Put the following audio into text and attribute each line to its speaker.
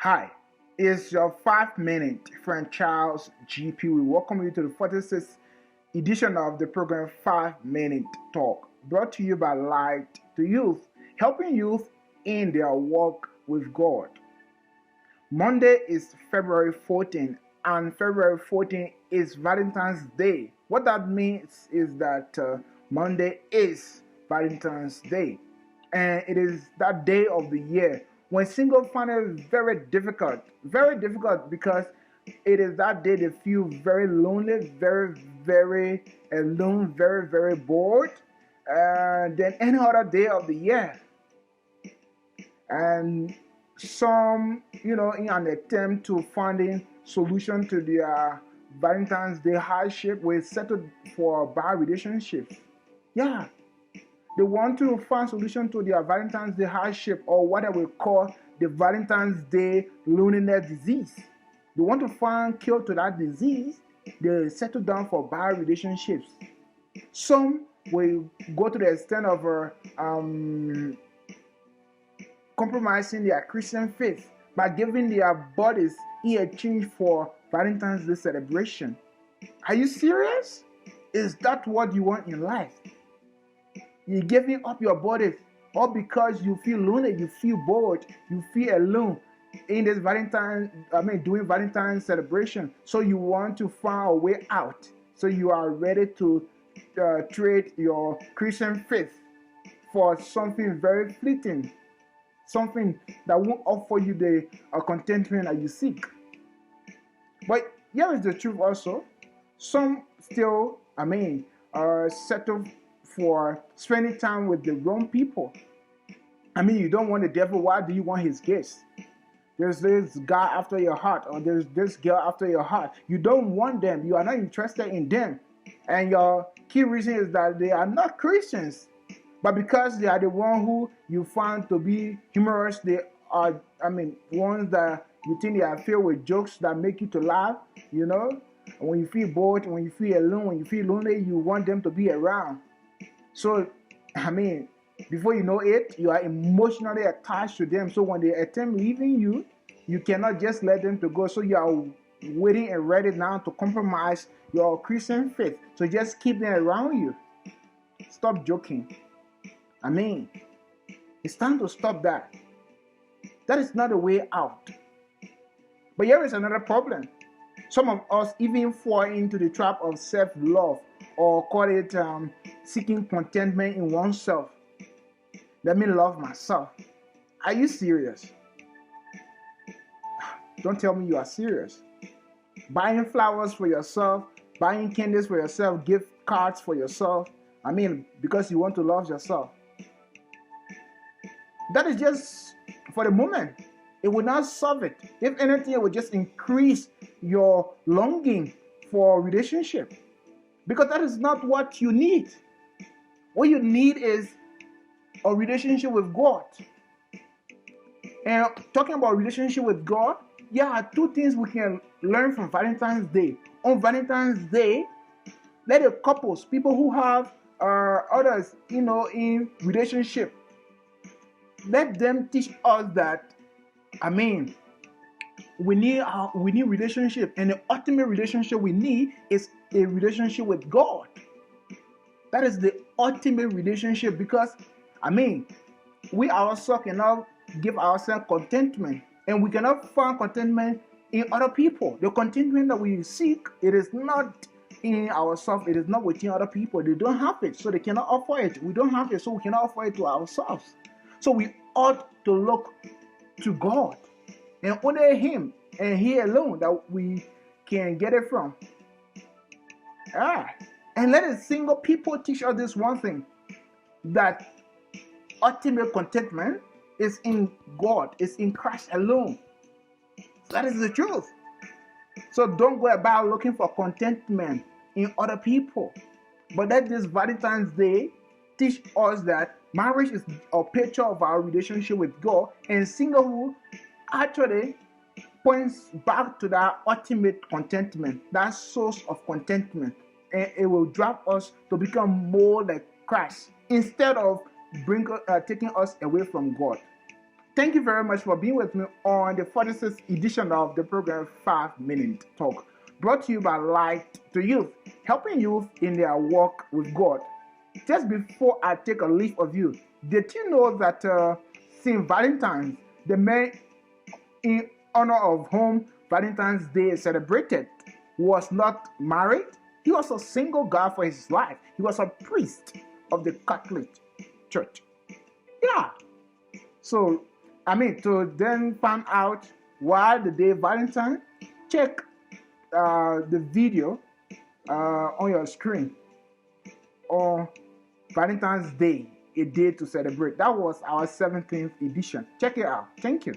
Speaker 1: Hi, it's your 5 minute friend Charles GP. We welcome you to the 46th edition of the program 5 Minute Talk, brought to you by Light to Youth, helping youth in their walk with God. Monday is February 14th, and February 14th is Valentine's Day. What that means is that Monday is Valentine's Day, and it is that day of the year when single find it very difficult because it is that day they feel very lonely, very alone, very bored than any other day of the year. And some, in an attempt to finding solution to their Valentine's Day hardship, will settle for bad relationships. Yeah, they want to find solution to their Valentine's Day hardship, or what I will call the Valentine's Day loneliness disease. They want to find cure to that disease. They settle down for bad relationships. Some will go to the extent of compromising their Christian faith by giving their bodies in exchange for Valentine's Day celebration. Are you serious? Is that what you want in life? You're giving up your bodies all because you feel lonely, you feel bored, you feel alone in this doing Valentine's celebration. So you want to find a way out. So you are ready to trade your Christian faith for something very fleeting, something that won't offer you the contentment that you seek. But here is the truth also. Some still, settle for spending time with the wrong people. You don't want the devil. Why do you want his gifts? There's this guy after your heart, or there's this girl after your heart. You don't want them. You are not interested in them. And your key reason is that they are not Christians. But because they are the one who you find to be humorous, they are, ones that you think they are filled with jokes that make you to laugh, And when you feel bored, when you feel alone, when you feel lonely, you want them to be around. So, before you know it, you are emotionally attached to them. So when they attempt leaving you, you cannot just let them to go. So you are waiting and ready now to compromise your Christian faith. So just keep them around you. Stop joking. It's time to stop that. That is not a way out. But here is another problem. Some of us even fall into the trap of self-love, or call it seeking contentment in oneself. Let me love myself. Are you serious? Don't tell me you are serious. Buying flowers for yourself, buying candles for yourself, gift cards for yourself. Because you want to love yourself. That is just for the moment. It will not solve it. If anything, it will just increase your longing for a relationship. Because that is not what you need. What you need is a relationship with God. And talking about relationship with God, there are two things we can learn from Valentine's Day. On Valentine's Day, let the couples, people who have others, in relationship, let them teach us that, we need relationship, and the ultimate relationship we need is a relationship with God. That is the ultimate relationship, because we ourselves cannot give ourselves contentment, and we cannot find contentment in other people. The contentment that we seek, it is not in ourselves, it is not within other people. They don't have it, so they cannot offer it. We don't have it, so we cannot offer it to ourselves. So we ought to look to God, and only Him and He alone that we can get it from. And let the single people teach us this one thing, that ultimate contentment is in God, is in Christ alone. That is the truth. So don't go about looking for contentment in other people. But let this Valentine's Day teach us that marriage is a picture of our relationship with God, and singlehood actually points back to that ultimate contentment, that source of contentment, and it will drive us to become more like Christ instead of taking us away from God. Thank you very much for being with me on the 46th edition of the program 5 Minute Talk, brought to you by Light to Youth, helping youth in their walk with God. Just before I take a leave of you, did you know that St. Valentine's, the man in honor of whom Valentine's Day is celebrated, was not married? He was a single guy for his life. He was a priest of the Catholic Church. Yeah. So, to then find out why the day Valentine, check the video on your screen on Valentine's Day, a day to celebrate. That was our 17th edition. Check it out. Thank you.